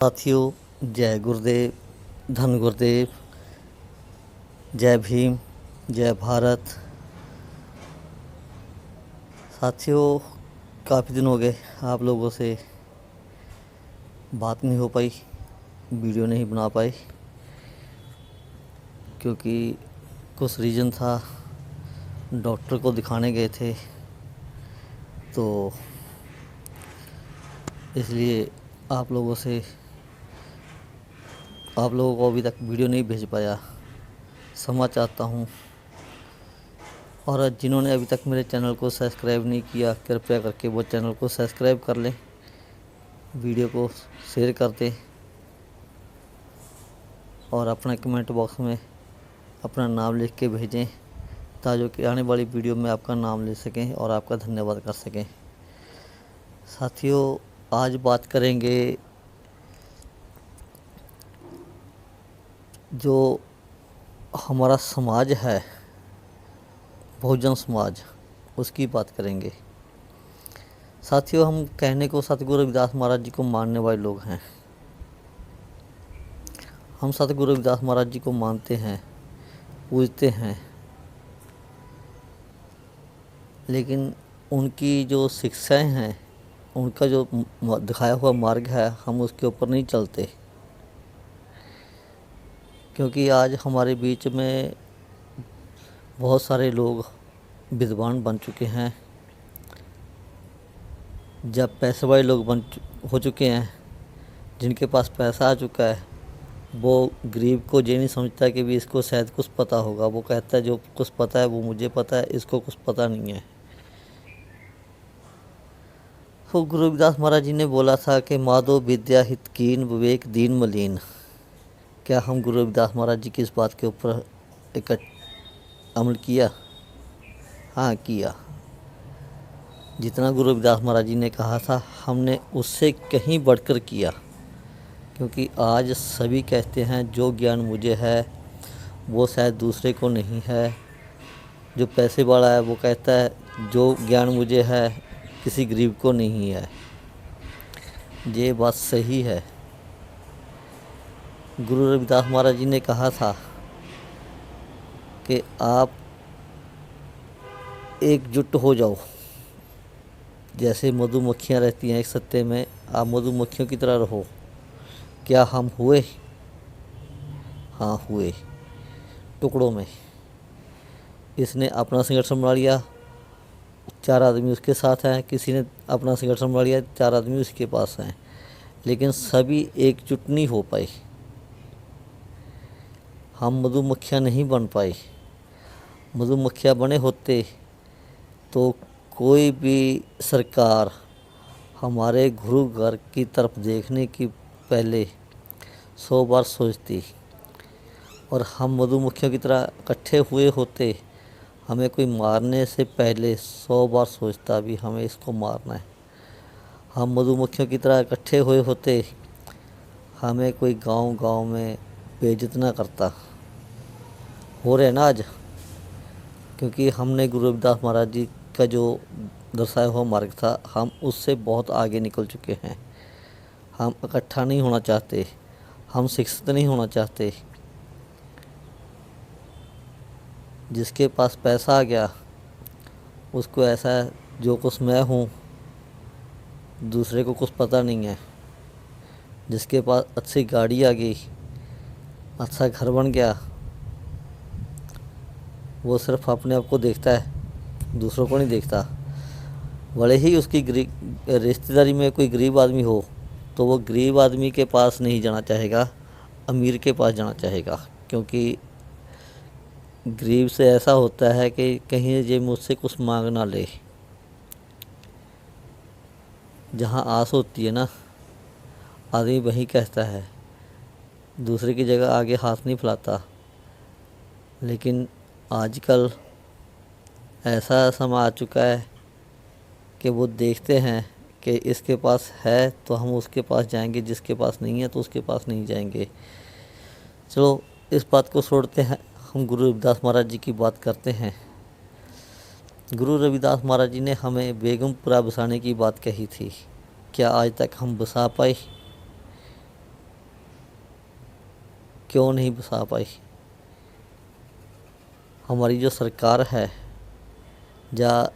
साथियों, जय गुरुदेव, धन गुरुदेव, जय भीम, जय भारत। साथियों, काफ़ी दिन हो गए आप लोगों से बात नहीं हो पाई, वीडियो नहीं बना पाई, क्योंकि कुछ रीज़न था। डॉक्टर को दिखाने गए थे, तो इसलिए आप लोगों को अभी तक वीडियो नहीं भेज पाया। क्षमा चाहता हूँ। और जिन्होंने अभी तक मेरे चैनल को सब्सक्राइब नहीं किया, कृपया करके वो चैनल को सब्सक्राइब कर लें, वीडियो को शेयर कर दें और अपना कमेंट बॉक्स में अपना नाम लिख के भेजें, ताकि आने वाली वीडियो में आपका नाम ले सकें और आपका धन्यवाद कर सकें। साथियों, आज बात करेंगे जो हमारा समाज है, बहुजन समाज, उसकी बात करेंगे। साथियों, हम कहने को सतगुरु रविदास महाराज जी को मानने वाले लोग हैं। हम सतगुरु रविदास महाराज जी को मानते हैं, पूजते हैं, लेकिन उनकी जो शिक्षाएं हैं, उनका जो दिखाया हुआ मार्ग है, हम उसके ऊपर नहीं चलते। क्योंकि आज हमारे बीच में बहुत सारे लोग विद्वान बन चुके हैं, जब पैसे वाले लोग हो चुके हैं, जिनके पास पैसा आ चुका है, वो गरीब को ये नहीं समझता कि भी इसको शायद कुछ पता होगा। वो कहता है जो कुछ पता है वो मुझे पता है, इसको कुछ पता नहीं है। तो गुरु रविदास महाराज जी ने बोला था कि माधो विद्या हित कीन, विवेक दीन मलीन। क्या हम गुरु रविदास महाराज जी की इस बात के ऊपर एक अमल किया? हाँ, किया। जितना गुरु रविदास महाराज जी ने कहा था, हमने उससे कहीं बढ़कर किया। क्योंकि आज सभी कहते हैं जो ज्ञान मुझे है वो शायद दूसरे को नहीं है। जो पैसे वाला है वो कहता है जो ज्ञान मुझे है किसी गरीब को नहीं है। ये बात सही है। गुरु रविदास महाराज जी ने कहा था कि आप एकजुट हो जाओ। जैसे मधुमक्खियाँ रहती हैं एक सत्ते में, आप मधुमक्खियों की तरह रहो। क्या हम हुए? हाँ, हुए, टुकड़ों में। इसने अपना संगठन संभाल लिया, 4 आदमी उसके साथ हैं। किसी ने अपना संगठन संभाल लिया, 4 आदमी उसके पास हैं, लेकिन सभी एकजुट नहीं हो पाए। हम मधुमक्खियाँ नहीं बन पाए। मधुमक्खियाँ बने होते तो कोई भी सरकार हमारे गुरु घर की तरफ देखने की पहले 100 बार सोचती, और हम मधुमक्खियों की तरह इकट्ठे हुए होते, हमें कोई मारने से पहले 100 बार सोचता भी हमें इसको मारना है। हम मधुमक्खियों की तरह इकट्ठे हुए होते, हमें कोई गांव में बेइज्जत ना करता। हो रहे ना आज, क्योंकि हमने गुरु रविदास महाराज जी का जो दर्शाया हुआ मार्ग था, हम उससे बहुत आगे निकल चुके हैं। हम इकट्ठा नहीं होना चाहते, हम शिक्षित नहीं होना चाहते। जिसके पास पैसा आ गया उसको ऐसा है जो कुछ मैं हूँ, दूसरे को कुछ पता नहीं है। जिसके पास अच्छी गाड़ी आ गई, अच्छा घर बन गया, वो सिर्फ अपने आप को देखता है, दूसरों को नहीं देखता। भले ही उसकी रिश्तेदारी में कोई गरीब आदमी हो, तो वो गरीब आदमी के पास नहीं जाना चाहेगा, अमीर के पास जाना चाहेगा। क्योंकि गरीब से ऐसा होता है कि कहीं ये मुझसे कुछ मांग ना ले। जहाँ आस होती है ना, आदमी वहीं कहता है, दूसरे की जगह आगे हाथ नहीं फैलाता। लेकिन आजकल ऐसा समय आ चुका है कि वो देखते हैं कि इसके पास है तो हम उसके पास जाएंगे, जिसके पास नहीं है तो उसके पास नहीं जाएंगे। चलो, इस बात को छोड़ते हैं, हम गुरु रविदास महाराज जी की बात करते हैं। गुरु रविदास महाराज जी ने हमें बेगमपुरा बसाने की बात कही थी। क्या आज तक हम बसा पाए? क्यों नहीं बसा पाई। हमारी जो सरकार है या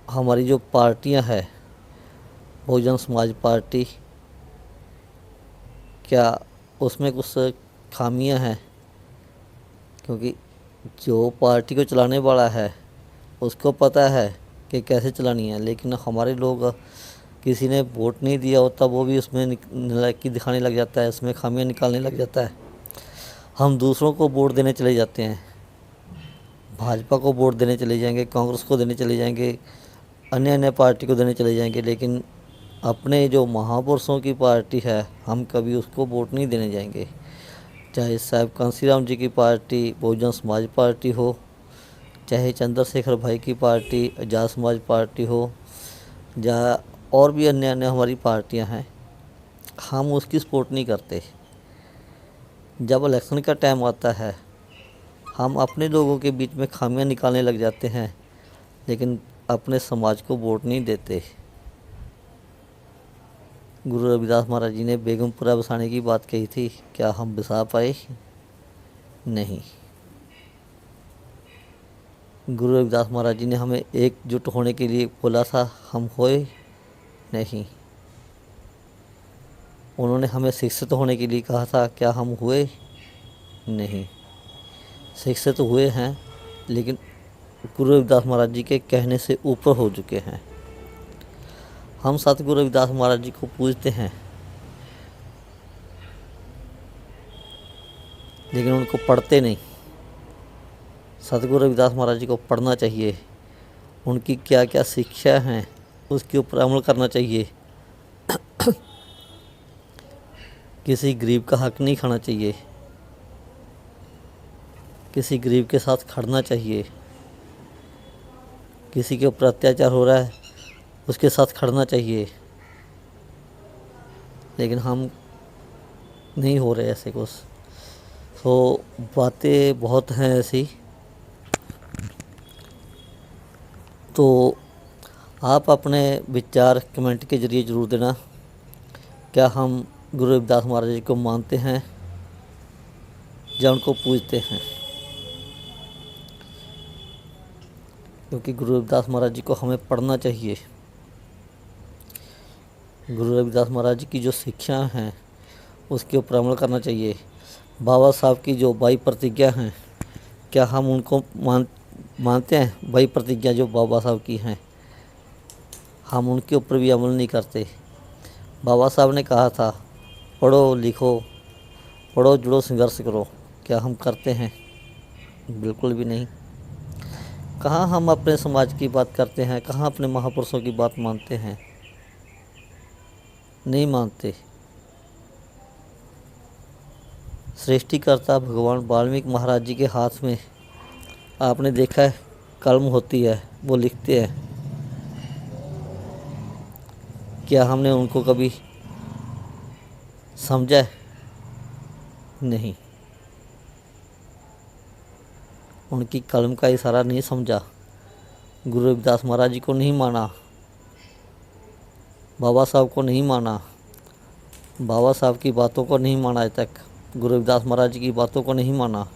हमारी जो पार्टियां हैं, बहुजन समाज पार्टी, क्या उसमें कुछ खामियां हैं? क्योंकि जो पार्टी को चलाने वाला है उसको पता है कि कैसे चलानी है, लेकिन हमारे लोग, किसी ने वोट नहीं दिया होता वो भी उसमें नालायकी दिखाने लग जाता है, उसमें खामियां निकालने लग जाता है। हम दूसरों को वोट देने चले जाते हैं, भाजपा को वोट देने चले जाएंगे, कांग्रेस को देने चले जाएंगे, अन्य अन्य पार्टी को देने चले जाएंगे, लेकिन अपने जो महापुरुषों की पार्टी है हम कभी उसको वोट नहीं देने जाएंगे। चाहे साहब कांसीराम जी की पार्टी बहुजन समाज पार्टी हो, चाहे चंद्रशेखर भाई की पार्टी आजाद समाज पार्टी हो, या और भी अन्य अन्य हमारी पार्टियां हैं, हम उसकी सपोर्ट नहीं करते। जब इलेक्शन का टाइम आता है हम अपने लोगों के बीच में खामियां निकालने लग जाते हैं, लेकिन अपने समाज को वोट नहीं देते। गुरु रविदास महाराज जी ने बेगमपुरा बसाने की बात कही थी, क्या हम बसा पाए? नहीं। गुरु रविदास महाराज जी ने हमें एकजुट होने के लिए बोला था, हम होए नहीं। उन्होंने हमें शिक्षित होने के लिए कहा था, क्या हम हुए? नहीं। शिक्षित हुए हैं, लेकिन गुरु रविदास महाराज जी के कहने से ऊपर हो चुके हैं। हम सतगुरु रविदास महाराज जी को पूजते हैं, लेकिन उनको पढ़ते नहीं। सतगुरु रविदास महाराज जी को पढ़ना चाहिए, उनकी क्या क्या शिक्षा हैं उसके ऊपर अमल करना चाहिए। किसी गरीब का हक नहीं खाना चाहिए, किसी गरीब के साथ खड़ना चाहिए। किसी के ऊपर अत्याचार हो रहा है उसके साथ खड़ना चाहिए, लेकिन हम नहीं हो रहे ऐसे कुछ। तो बातें बहुत हैं ऐसी। तो आप अपने विचार कमेंट के ज़रिए ज़रूर देना, क्या हम गुरु रविदास महाराज जी को मानते हैं या उनको पूजते हैं? क्योंकि गुरु रविदास महाराज जी को हमें पढ़ना चाहिए। गुरु रविदास महाराज जी की जो शिक्षा हैं उसके ऊपर अमल करना चाहिए। बाबा साहब की जो 22 प्रतिज्ञा हैं, क्या हम उनको मानते हैं? 22 प्रतिज्ञा जो बाबा साहब की हैं, हम उनके ऊपर भी अमल नहीं करते। बाबा साहब ने कहा था, पढ़ो लिखो, पढ़ो जुड़ो संघर्ष करो, क्या हम करते हैं? बिल्कुल भी नहीं। कहाँ हम अपने समाज की बात करते हैं, कहाँ अपने महापुरुषों की बात मानते हैं? नहीं मानते। सृष्टिकर्ता भगवान वाल्मीकि महाराज जी के हाथ में आपने देखा है कलम होती है, वो लिखते हैं। क्या हमने उनको कभी समझा है? नहीं। उनकी कलम का इशारा नहीं समझा, गुरु रविदास महाराज जी को नहीं माना, बाबा साहब को नहीं माना, बाबा साहब की बातों को नहीं माना, आज तक गुरु रविदास महाराज जी की बातों को नहीं माना।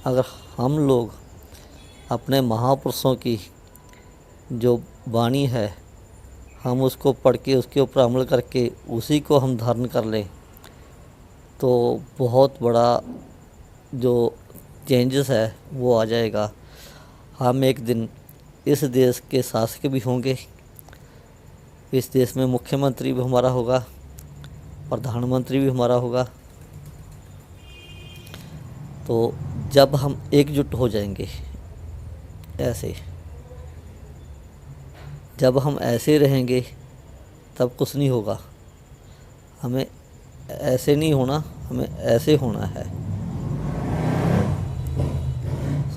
अगर हम लोग अपने महापुरुषों की जो वाणी है हम उसको पढ़ के उसके ऊपर अमल करके उसी को हम धारण कर लें, तो बहुत बड़ा जो चेंजेस है वो आ जाएगा। हम एक दिन इस देश के शासक भी होंगे, इस देश में मुख्यमंत्री भी हमारा होगा, प्रधानमंत्री भी हमारा होगा। तो जब हम एकजुट हो जाएंगे, ऐसे जब हम ऐसे रहेंगे तब कुछ नहीं होगा। हमें ऐसे नहीं होना, हमें ऐसे होना है।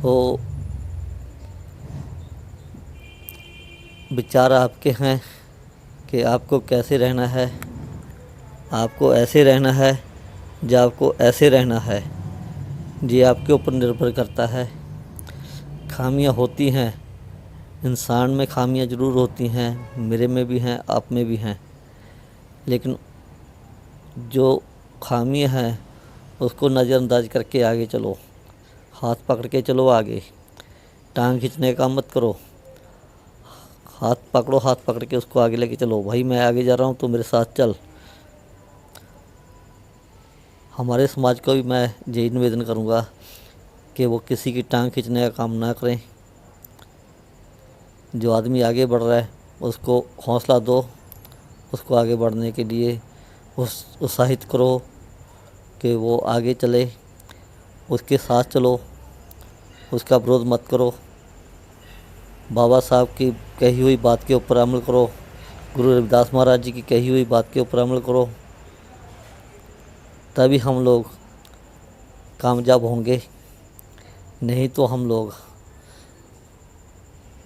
तो विचार आपके हैं कि आपको कैसे रहना है, आपको ऐसे रहना है या आपको ऐसे रहना है, ये आपके ऊपर निर्भर करता है। खामियां होती हैं, इंसान में खामियां ज़रूर होती हैं, मेरे में भी हैं, आप में भी हैं, लेकिन जो खामियां हैं उसको नज़रअंदाज करके आगे चलो, हाथ पकड़ के चलो आगे, टांग खींचने का काम मत करो। हाथ पकड़ो, हाथ पकड़ के उसको आगे लेके चलो, भाई मैं आगे जा रहा हूँ तो मेरे साथ चल। हमारे समाज को भी मैं यही निवेदन करूँगा कि वो किसी की टांग खींचने का काम ना करें। जो आदमी आगे बढ़ रहा है उसको हौसला दो, उसको आगे बढ़ने के लिए उत्साहित करो कि वो आगे चले, उसके साथ चलो, उसका विरोध मत करो। बाबा साहब की कही हुई बात के ऊपर अमल करो, गुरु रविदास महाराज जी की कही हुई बात के ऊपर अमल करो, तभी हम लोग कामयाब होंगे। नहीं तो हम लोग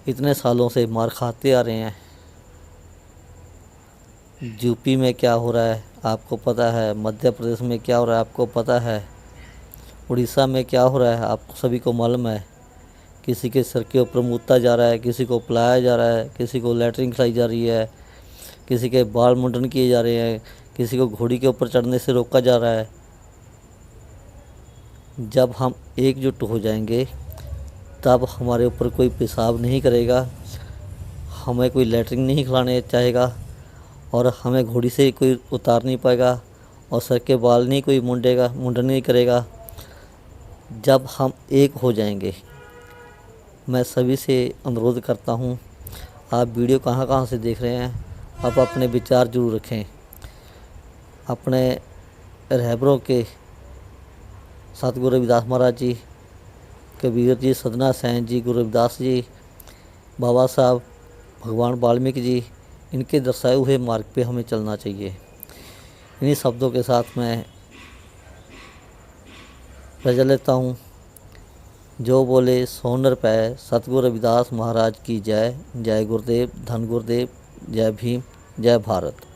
इतने सालों से मार खाते आ रहे हैं। यूपी में क्या हो रहा है आपको पता है, मध्य प्रदेश में क्या हो रहा है आपको पता है, उड़ीसा में क्या हो रहा है आपको सभी को मालूम है। किसी के सर के ऊपर मुद्दा जा रहा है, किसी को पिलाया जा रहा है, किसी को लैट्रिन खिलाई जा रही है, किसी के बाल मुंडन किए जा रहे हैं, किसी को घोड़ी के ऊपर चढ़ने से रोका जा रहा है। जब हम एकजुट हो जाएंगे तब हमारे ऊपर कोई पेशाब नहीं करेगा, हमें कोई लैट्रिन नहीं खिलाने चाहेगा, और हमें घोड़ी से कोई उतार नहीं पाएगा, और सर के बाल नहीं कोई मुंडन नहीं करेगा। जब हम एक हो जाएंगे, मैं सभी से अनुरोध करता हूँ, आप वीडियो कहाँ कहाँ से देख रहे हैं, आप अपने विचार जरूर रखें। अपने रहबरों के सतगुरु रविदास महाराज जी, कबीर जी, सदना सैन जी, गुरु रविदास जी, बाबा साहब, भगवान वाल्मीकि जी, इनके दर्शाए हुए मार्ग पे हमें चलना चाहिए। इन्हीं शब्दों के साथ मैं रजा लेता हूँ। जो बोले सो नर पै, सतगुरु रविदास महाराज की जय। जय गुरुदेव, धन गुरुदेव, जय भीम, जय भारत।